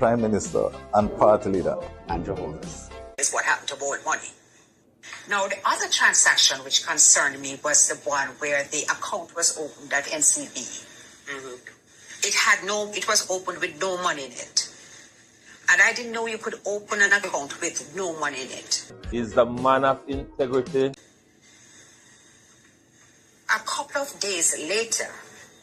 Prime Minister and Party Leader and Jehovah's. Is what happened to borrowed money. Now, the other transaction which concerned me was the one where the account was opened at NCB. It was opened with no money in it. And I didn't know you could open an account with no money in it. Is the man of integrity. A couple of days later,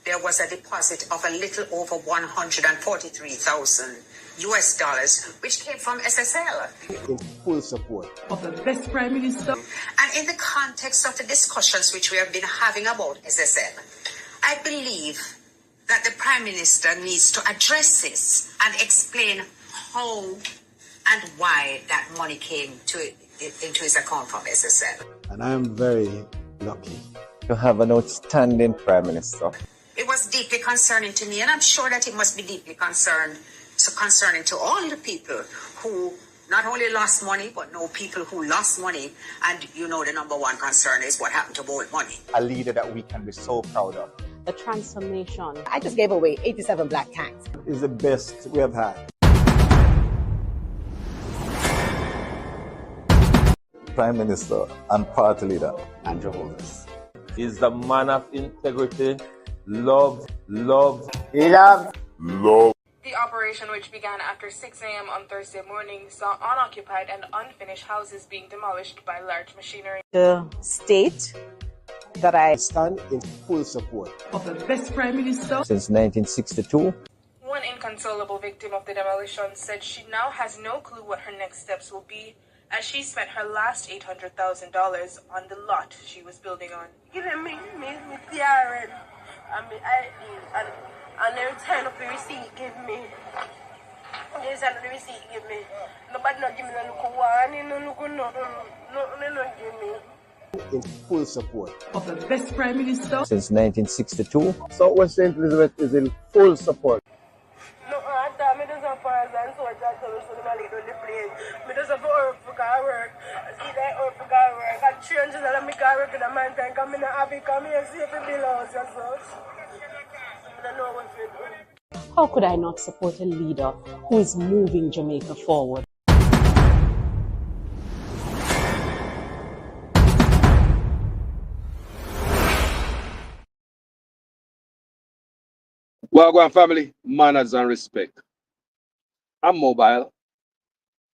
there was a deposit of a little over 143,000 US dollars, which came from SSL. In full support of the best Prime Minister. And in the context of the discussions which we have been having about SSL, I believe that the Prime Minister needs to address this and explain how and why that money came into his account from SSL. And I am very lucky To have an outstanding Prime Minister. It was deeply concerning to me, and I'm sure that it must be deeply concerning to all the people who not only lost money, but know people who lost money. And you know the number one concern is what happened to borrowed money. a leader that we can be so proud of. The transformation. I just gave away 87 black tanks. Is the best we have had. Prime Minister and Party Leader And Jehovah's. Is the man of integrity. Love. Love. The operation, which began after 6 a.m. on Thursday morning, saw unoccupied and unfinished houses being demolished by large machinery. The state that I Stand in full support Of the best Prime Minister. Since 1962. One inconsolable victim of the demolition said she now has no clue what her next steps will be, as she spent her last $800,000 on the lot she was building on. Giving me PRN and my ID and every time of the receipt give me. Every time of the receipt give me. Nobody not give me no look one, no look no give me. in full support. Of the best Prime Minister. Since 1962. Southwest St. Elizabeth is in full support. No, I thought me just a pass and so I just told me so I leave on the plane. Me just have to work for car work. I see that work for car work. I change it and I car work in a man time. Come in a happy, come here, see if it belongs and such. I don't know what to do. How could I not support a leader who is moving Jamaica forward? Well, go on, family, manners and respect. I'm mobile.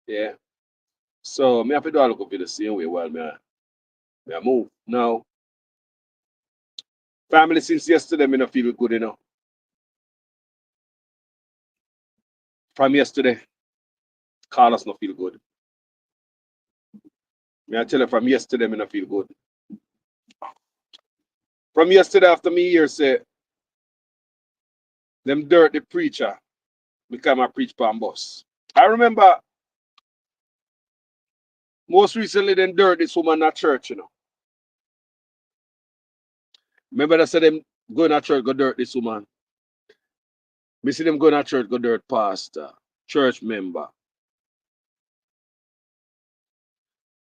Yeah. So, me have to do a look up the same way while me I move. Now, family, since yesterday, me not feel good enough. From yesterday, Carlos not feel good. Me I tell you, from yesterday, me not feel good. From yesterday, after me here say, them dirty preacher become a preach pan bus. I remember most recently them dirt this woman at church, you know. Remember they said them going to church, go dirt this woman. Me see them going to church, go dirt pastor, church member.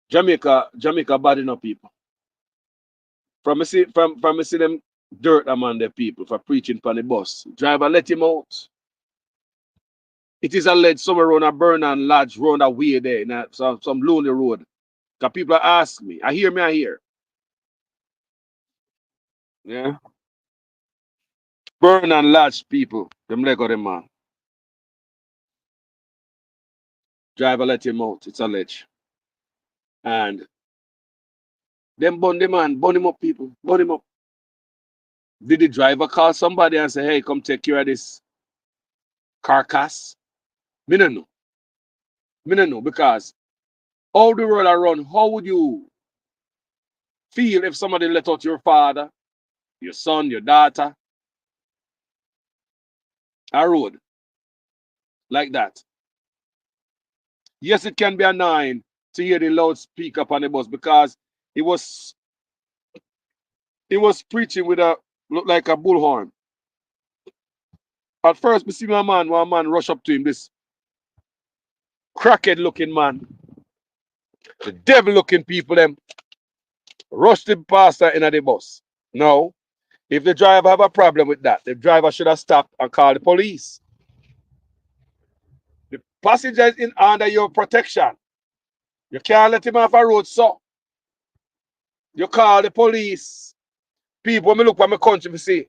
Jamaica bad enough people. From me see them dirt among the people for preaching on the bus. Driver let him out. It is alleged somewhere around a Burnham Lodge, round a way there, in some lonely road. Because people ask me. I hear. Yeah. Burnham Lodge people, them leg of them man. Driver let him out, it's alleged. And them burn the man, burn him up, people, burn him up. Did the driver call somebody and say, hey, come take care of this carcass? Me no know. Me no know, because all the world around, how would you feel if somebody let out your father, your son, your daughter, a road like that? Yes, it can be annoying to hear the loudspeaker up on the bus, because he was preaching with a look like a bullhorn. At first, we see one man rush up to him, this crackhead looking man, the devil looking people, them rush the pastor in the bus. No, if the driver have a problem with that, the driver should have stopped and called the police. The Passengers in under your protection. You can't let him off a road, so. You call the police. People, me look for my country, me see,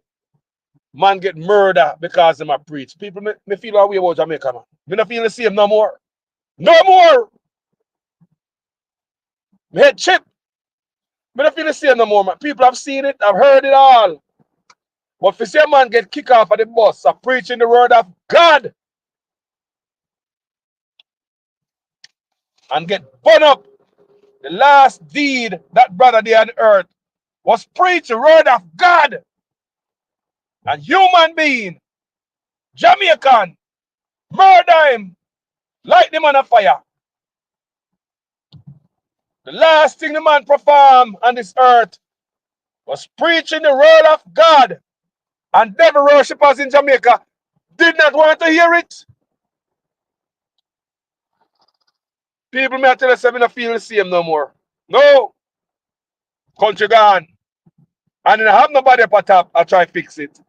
man get murdered because them a preach. People, me feel that way about Jamaica, man. Me not feel the same no more. No more! Me head chip. Me not feel the same no more, man. People have seen it, I've heard it all. But if you see a man get kicked off of the bus for preaching the word of God and get burned up, the last deed that brother did on earth was preach the word of God. And human being, Jamaican, murder him, light him on a fire. The last thing the man performed on this earth was preaching the word of God. And devil worshippers in Jamaica did not want to hear it. People may tell us I don't feel the same no more. No. Country gone. And they have nobody up top I try to fix it.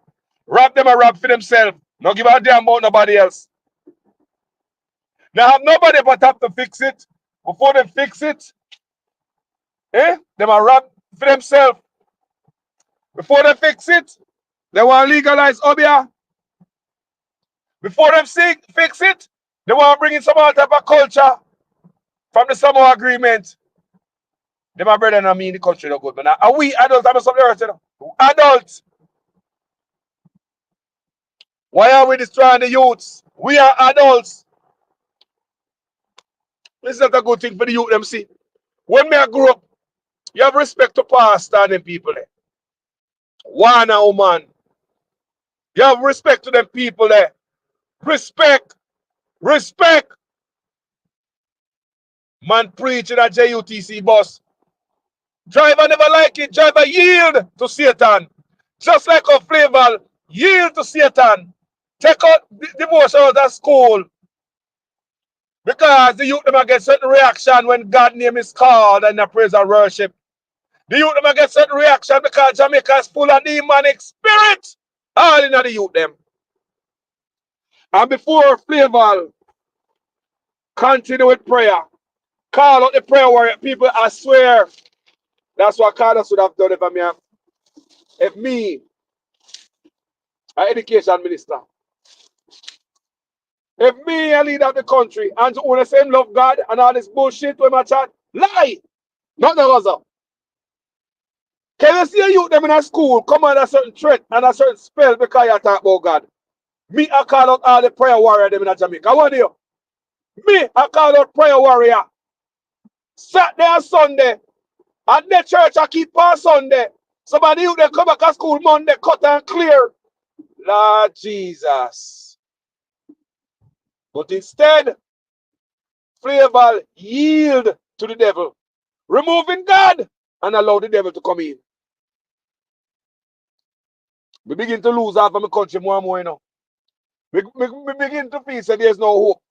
Rob them a rob for themselves. No give a damn about nobody else. Now have nobody up top to fix it. Before they fix it, them a rob for themselves. Before they fix it, they want to legalize Obia. Before them fix it, they want to bring in some other type of culture from the Samoa agreement. They my brother and me in the country no good. But now, are we adults? I'm something else, you know? Adults. Why are we destroying the youths? We are adults. This is not a good thing for the youth, them see. When me I grew up, you have respect to pastor and them people there. One a woman. You have respect to them people there. Respect. Respect. Man preaching at JUTC bus. Driver never like it. Driver yield to Satan. Just like a flavor, yield to Satan. Take out devotion out of school. Because the youth them get certain reaction when God's name is called and the praise and worship. The youth them get certain reaction because Jamaica is full of demonic spirit. All in the youth them. And before flavor continue with prayer. Call out the prayer warrior. People, I swear. That's what Carlos would have done if me, an education minister, if me a leader of the country and to own the same love God and all this bullshit with my chat, lie. Not the other. Can you see a youth them in a school come on a certain threat and a certain spell because you talk about God? Me, I call out all the prayer warrior them in Jamaica. What do you? Me, I call out prayer warrior. Saturday and Sunday. And the church I keep on Sunday. Somebody youth they come back to school Monday, cut and clear. Lord Jesus. But instead, flavor yield to the devil. Removing God and allow the devil to come in. We begin to lose half of my country more and more, you know. We begin to feel that there's no hope.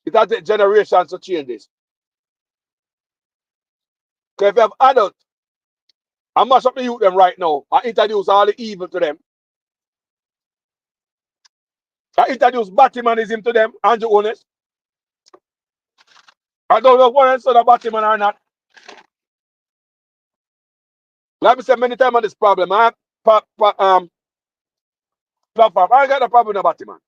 It has take generations to change this. Because if you have adults, I mash up the youth them right now. I introduce all the evil to them. I introduce Batmanism to them, Andrew Honest. I don't know if one son of Batman or not. Like I said many times on this problem, I have platform. I got a problem with Batman.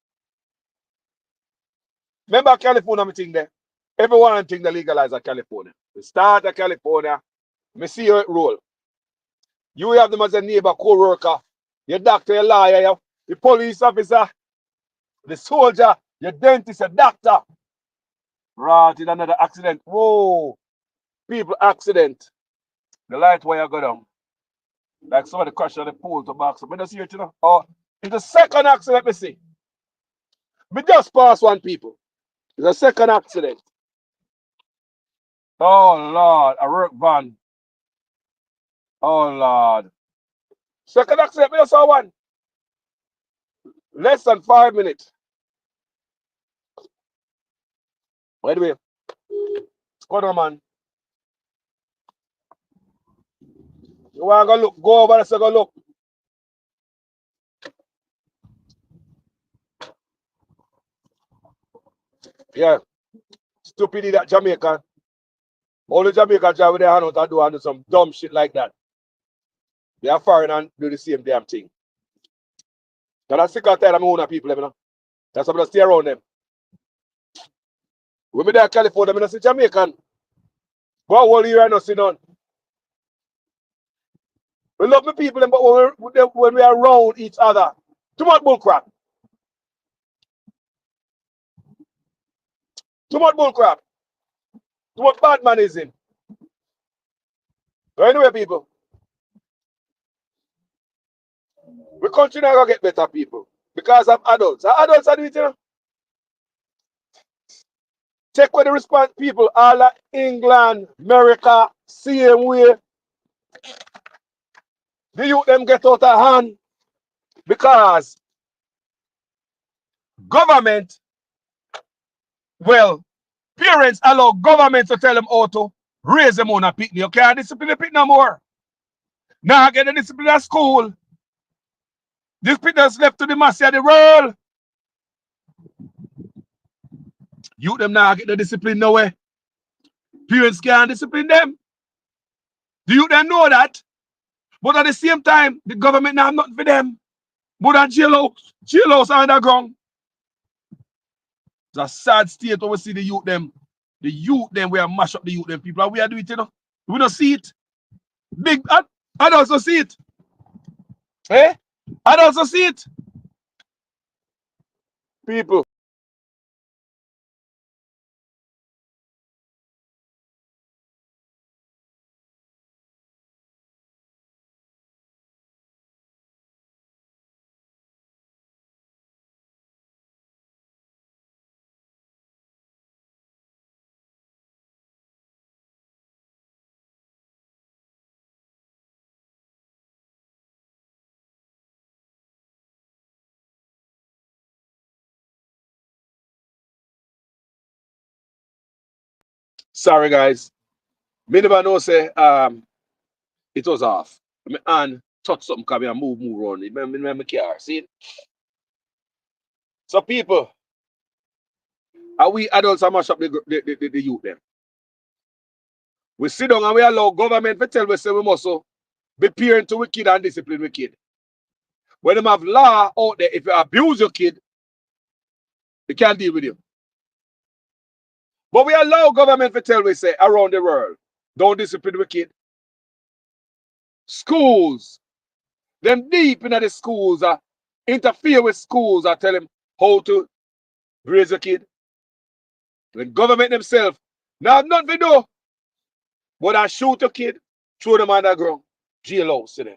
Remember California meeting there? Everyone think they legalize at California. We start at California. Me see how it roll. You have them as a neighbor, co-worker, your doctor, your lawyer, your police officer, the soldier, your dentist, your doctor. Right in another accident. Whoa. People accident. The light wire go down. Like somebody crashed on the pole to box up. I don't see it, you know. Oh, it's the second accident, me see. Me just passed one people. It's a second accident. Oh, Lord. A work van. Oh, Lord. Second accident, me just saw one. Less than 5 minutes. By the way, what's going on, man? You want to go look? Go over there, so go look. Yeah. stupidity that Jamaican. All the Jamaicans drive with their hand out and do some dumb shit like that. They are foreign and do the same damn thing. And I'm sick and tired of my own people, you know. That's why I'm going to stay around them. When we there in California, I'm going to see Jamaican. But all year I don't see none. We love my people, but when we are around each other, too much bullcrap. Too much bullcrap. Too much bad manism. So anyway, people, we continue to get better people because of adults. Adults are doing it, you know. Check where the response people all like England, America, same way. The youth them get out of hand because government, well, parents allow government to tell them how to raise them on a picnic. You can't discipline the picnic no more. Now get the discipline at school. This picnic's left to the mass of the world. Youth them now get the discipline no way. Parents can't discipline them. The youth them know that. But at the same time, the government now have nothing for them. More than jailhouse underground. It's a sad state when we see the youth them. The youth them, we are mash up the youth them people. And we are doing it, you know. We don't see it. Big adults don't see it. Eh? Adults don't see it. People. Sorry guys. Me never know say it was off. My hand touch something because I move around. Remember my car. See it? So people, are we adults are mash up the youth them? We sit down and we allow government to tell us we must be parent to wicked and discipline wicked. When them have law out there, if you abuse your kid, they can't deal with you. But we allow government to tell we say around the world, don't discipline wicked. Schools, them deep into the schools interfere with schools and tell them how to raise a kid. When government themselves now have nothing to do, but I shoot a kid, throw them underground, jailhouse to them.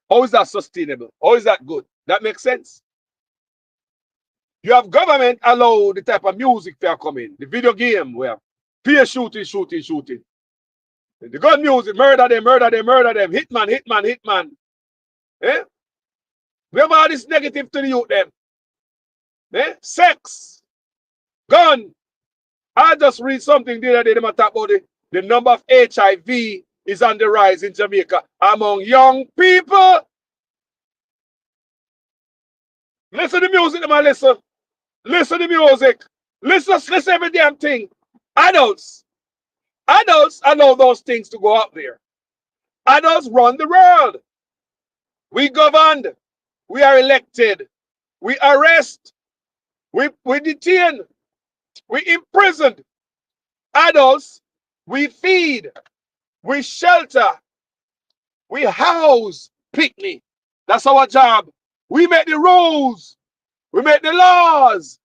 How is that sustainable? How is that good? That makes sense. You have government allow the type of music that come in, the video game where peer shooting. The gun music, murder them, hitman. Eh? We have all this negative to the youth them. Eh? Sex, gun. I just read something the other day, they talk about the number of HIV is on the rise in Jamaica among young people. Listen to the music, man, listen. Listen to the music. Listen every damn thing. Adults allow those things to go out there. Adults run the world. We governed. We are elected. We arrest. We detain. We imprisoned. Adults, we feed. We shelter. We house. Picnic. That's our job. We make the rules. We make the laws.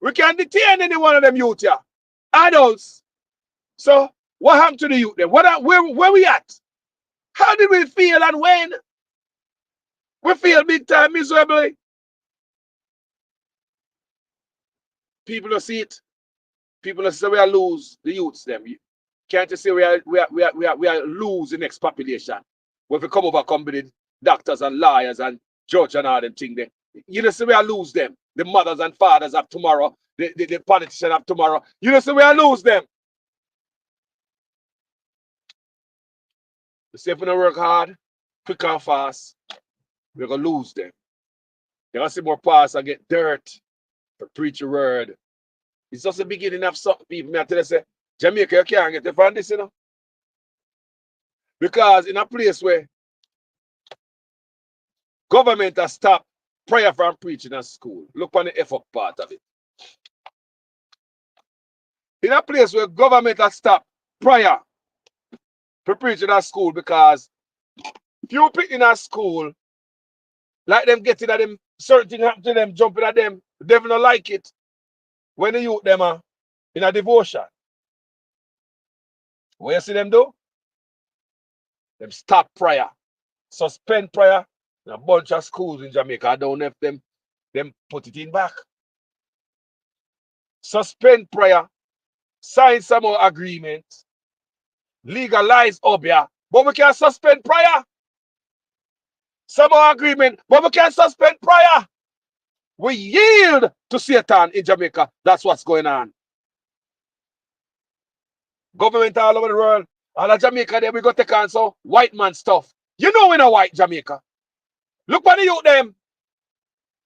We can't detain any one of them youth here. Adults. So what happened to the youth then? Where we at? How did we feel and when? We feel big time miserably. People don't see it. People don't say we are lose the youths them. Can't you see we are lose the next population? When we come over the doctors and lawyers and judge and all them things there. You know see we are lose them. The mothers and fathers of tomorrow, the politicians of tomorrow. You know see we are lose them. The say if we don't work hard, quick and fast, we're gonna lose them. You're gonna see more pastors and get dirt to preach a word. It's just the beginning of something, people. Me I tell you, say, Jamaica, you can't get it from this, you know. Because in a place where government has stopped prayer from preaching at school, look on the effort part of it. In a place where government has stopped prayer for preaching at school, because if you pick in a school, like them getting at them, certain thing happen to them, jumping at them, the devil don't like it. When the youth them are in a devotion. What you see them do? Them stop prayer. Suspend prayer in a bunch of schools in Jamaica. I don't know if them put it in back. Suspend prayer, sign some more agreements, legalize Obia, but we can't suspend prayer. Some more agreement, but we can't suspend prayer. We yield to Satan in Jamaica. That's what's going on. Government all over the world, all of Jamaica, there we go take on some white man stuff. You know we know white Jamaica. Look at the youth them.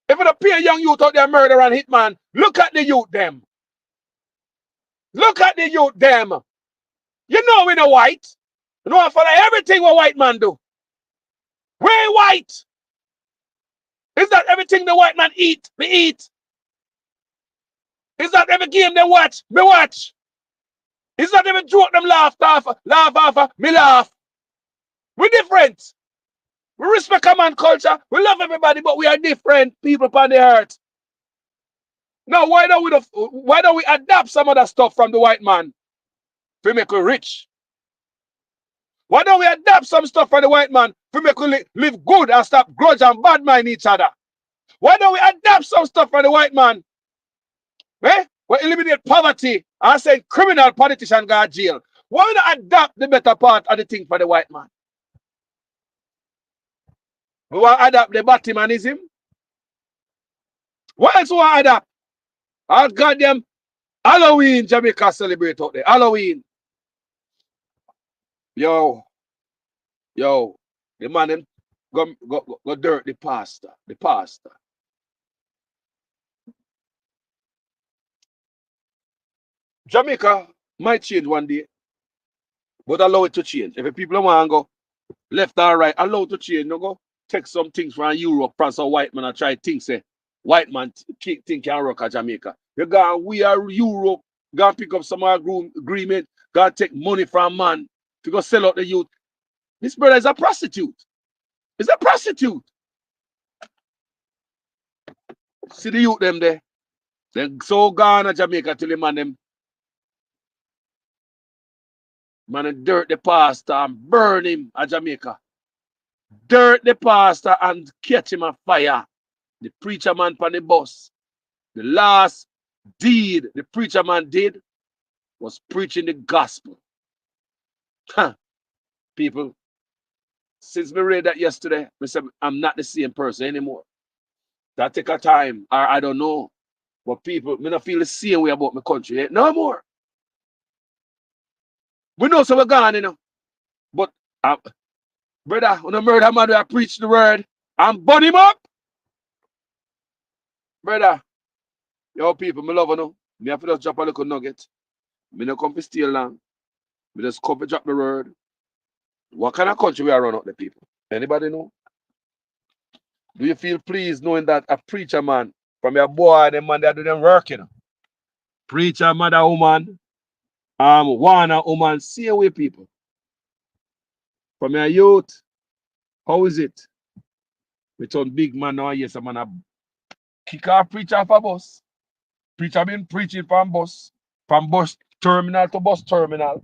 If it appear young youth out there murder and hitman, look at the youth them. Look at the youth them. You know we know white. You know I follow everything what white man do. We're white. Is that everything the white man eat? We eat. Is that every game they watch? Me watch. Is that every joke them laugh off? Me laugh. We're different. We respect a man culture. We love everybody, but we are different people upon the earth. Now, why don't we adapt some of that stuff from the white man to make us rich? Why don't we adapt some stuff from the white man to make us live good and stop grudge and bad mind each other? Why don't we adapt some stuff from the white man? Eh? We eliminate poverty and send criminal politician go to jail. Why not adapt the better part of the thing for the white man? We want to adapt the Batmanism. What else we want to adapt? Our goddamn Halloween Jamaica celebrate out there. Halloween. Yo, the man them go dirt the pastor. The pastor. Jamaica might change one day, but allow it to change. If people don't want to go left or right, allow it to change. No go take some things from Europe, from some white man and try to think say white man think can rock at Jamaica. You go, we are Europe, go pick up some agreement, go take money from man to go sell out the youth. This brother is a prostitute. He's a prostitute. See the youth them there. They're so gone at Jamaica till the man them. Man, dirt the pastor and burn him at Jamaica. Dirt the pastor and catch him on fire. The preacher man on the bus. The last deed the preacher man did was preaching the gospel. Huh. People, since we read that yesterday, I said, I'm not the same person anymore. That take a time, or I don't know. But people, me not feel the same way about my country yet. No more. We know so we're gone, you know. But, brother, when a murder man I preach the word and burn him up. Brother, yo people, me love you know. Me have to just drop a little nugget. Me no come to steal long. Me just come to drop the word. What kind of country we are run out the people? Anybody know? Do you feel pleased knowing that a preacher man from your boy, them man, they do them work, you know? Preacher, mother, woman, one woman, see away people. From your youth, how is it? We turn big man now, yes, a man a kick our preacher off a bus. Preacher been preaching from bus terminal to bus terminal.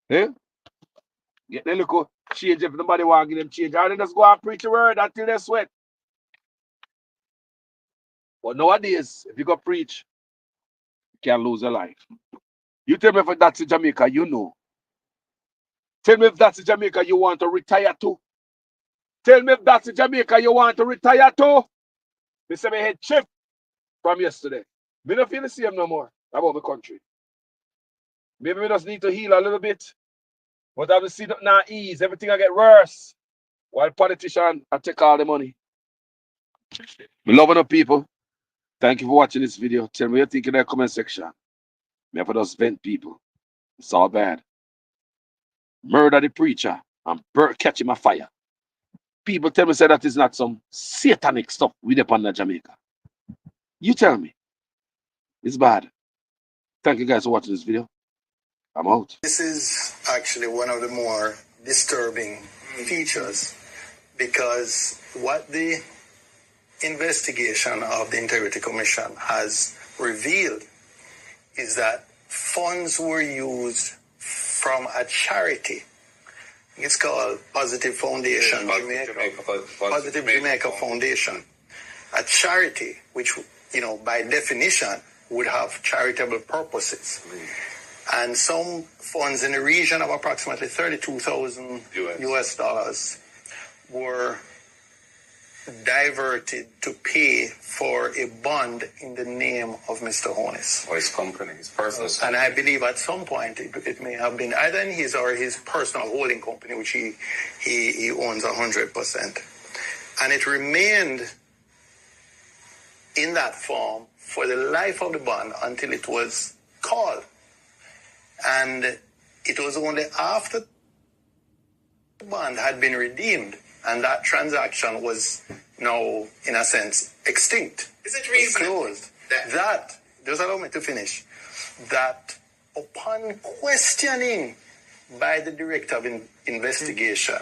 Eh? Get the little change if nobody want to give them change. Or they just go and preach the word until they sweat. But nowadays, if you go preach, you can lose your life. You tell me if that's in Jamaica, you know. Tell me if that's in Jamaica you want to retire to. Tell me if that's in Jamaica you want to retire to. They say my head chip from yesterday. Me don't feel the same no more about the country. Maybe we just need to heal a little bit. But I will see that now ease. Everything I get worse. While politicians I take all the money. We loving up people. Thank you for watching this video. Tell me what you think in the comment section. Me have just vent people. It's all bad. Murder the preacher and catch him a fire. People tell me say that is not some satanic stuff with upon the Jamaica. You tell me. It's bad. Thank you guys for watching this video. I'm out. This is actually one of the more disturbing features, because what the investigation of the Integrity Commission has revealed is that funds were used from a charity. It's called Positive Foundation, Positive Jamaica Foundation, a charity which, you know, by definition would have charitable purposes. And some funds in the region of approximately $32,000 US dollars were diverted to pay for a bond in the name of Mr. Honus. Or his company, his personal company. And I believe at some point it may have been either in his or his personal holding company, which he owns 100%. And it remained in that form for the life of the bond until it was called. And it was only after the bond had been redeemed and that transaction was now, in a sense, extinct. Is it reasonable? Closed. That, just allow me to finish, that upon questioning by the director of investigation,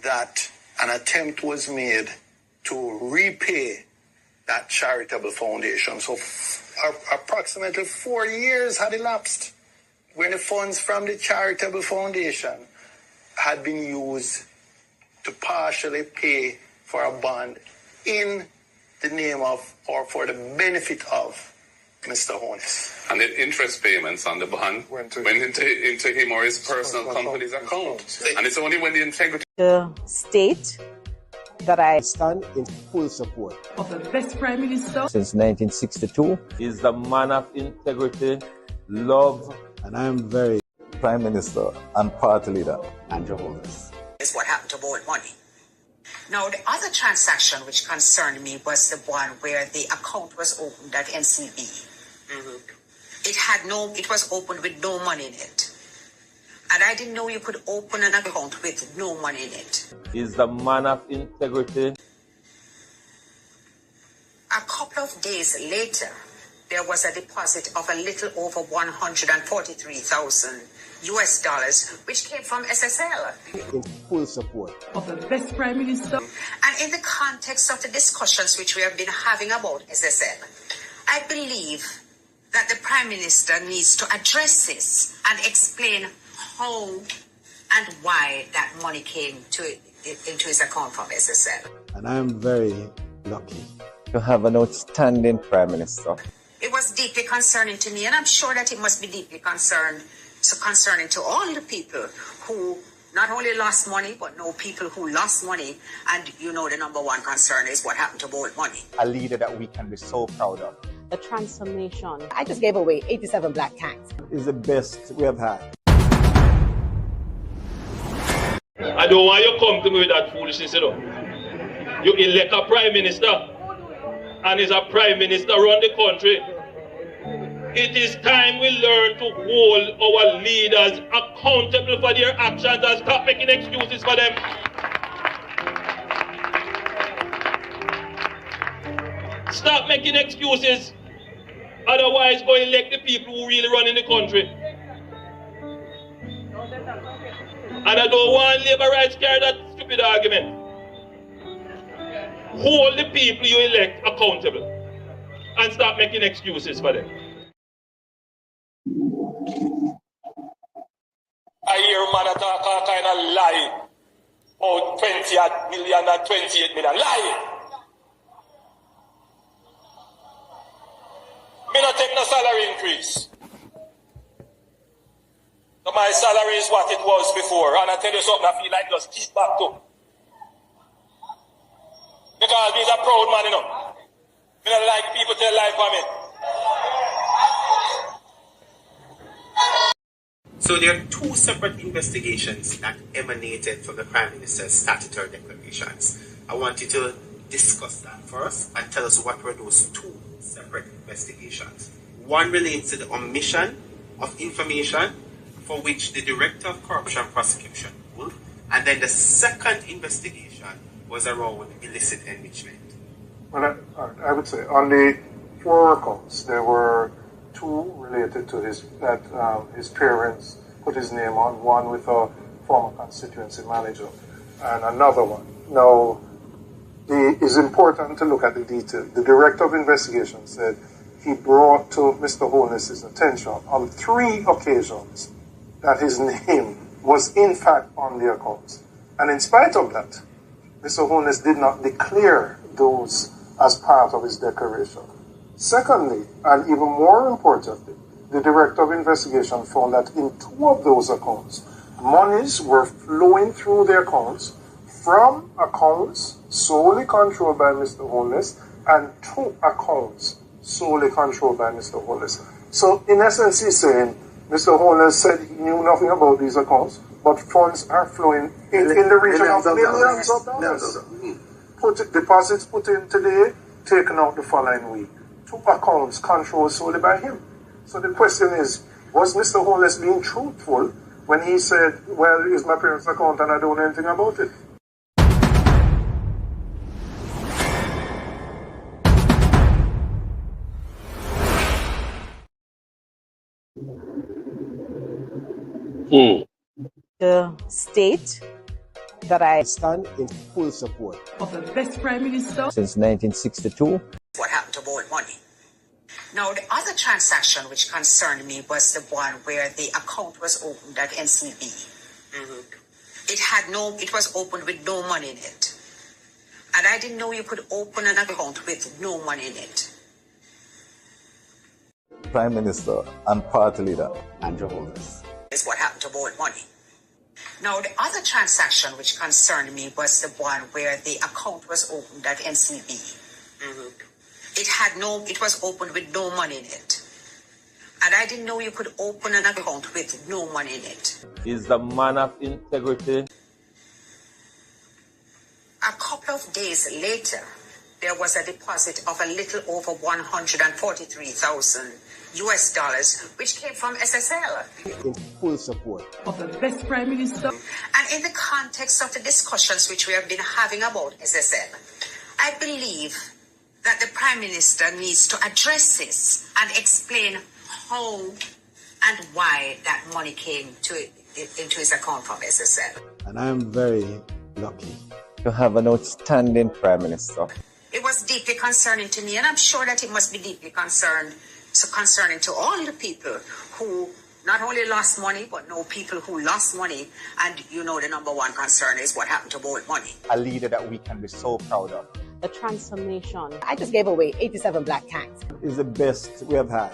that an attempt was made to repay that charitable foundation. So approximately 4 years had elapsed when the funds from the charitable foundation had been used to partially pay for a bond in the name of or for the benefit of Mr. Honus. And the interest payments on the bond went into him or his personal company's account. And it's only when the integrity... The state that I stand in full support of the best Prime Minister Since 1962, Is the man of integrity, love, and I am very Prime Minister and Party Leader. Andrew Honus. Is what happened to borrowed money. Now, the other transaction which concerned me was the one where the account was opened at NCB. It was opened with no money in it. And I didn't know you could open an account with no money in it. is the man of integrity. A couple of days later, there was a deposit of a little over 143,000 US dollars, which came from SSL. In full support of the best Prime Minister. And in the context of the discussions which we have been having about SSL, I believe that the Prime Minister needs to address this and explain how and why that money came into his account from SSL. and I am very lucky To have an outstanding Prime Minister. It was deeply concerning to me, and I'm sure that it must be deeply concerning to all the people who not only lost money, but know people who lost money. And you know the number one concern is what happened to borrowed money. A leader that we can be so proud of. The transformation. I just gave away 87 black tanks. is the best we have had. I don't want you to come to me with that foolishness, you know. You elect a prime minister, and is a prime minister run the country. It is time we learn to hold our leaders accountable for their actions and stop making excuses for them. Stop making excuses. Otherwise, go elect the people who really run in the country. And I don't want labor rights carry that stupid argument. Hold the people you elect accountable and stop making excuses for them. I hear man talk all kind of lie. Oh, 20 million and 28 million. Lie! Me not take no salary increase. So my salary is what it was before. And I tell you something, I feel like just keep back to. Because he's a proud man, you know. Me don't like people tell lie for me. So there are two separate investigations that emanated from the Prime Minister's statutory declarations. I want you to discuss that first and tell us what were those two separate investigations. One relates to the omission of information for which the Director of Corruption Prosecution ruled, and then the second investigation was around illicit enrichment. Well, I would say on the 4 accounts, there were 2 related to his parents put his name on, one with a former constituency manager and another one. Now, it's important to look at the detail. The Director of Investigation said he brought to Mr. Holness's attention on 3 occasions that his name was in fact on the accounts. And in spite of that, Mr. Holness did not declare those as part of his declaration. Secondly, and even more importantly, the Director of Investigation found that in 2 of those accounts, monies were flowing through the accounts from accounts solely controlled by Mr. Holness and 2 accounts solely controlled by Mr. Holness. So in essence, he's saying Mr. Holness said he knew nothing about these accounts, but funds are flowing in the region of millions of dollars. Deposits put in today, taken out the following week. 2 accounts controlled solely by him. So the question is, was Mr. Holness being truthful when he said, well, it's my parents' account and I don't know anything about it? The state that I stand in full support of the best Prime Minister Since 1962. What happened to bold money? Now, the other transaction which concerned me was the one where the account was opened at NCB. It was opened with no money in it. And I didn't know you could open an account with no money in it. Prime Minister and Party Leader Andrew Holness. Is what happened to bold money. Now, the other transaction which concerned me was the one where the account was opened at NCB. It was opened with no money in it. And I didn't know you could open an account with no money in it. Is the man of integrity. A couple of days later, there was a deposit of a little over $143,000 US, which came from SSL. In full support of the best Prime Minister. And in the context of the discussions which we have been having about SSL, I believe that the Prime Minister needs to address this and explain how and why that money came into his account from SSL. And I am very lucky to have an outstanding Prime Minister. It was deeply concerning to me, and I'm sure that it must be deeply concerning to all the people who not only lost money, but know people who lost money. And the number one concern is what happened to bold money. A leader that we can be so proud of. The transformation. just gave away 87 black cats. is the best we have had.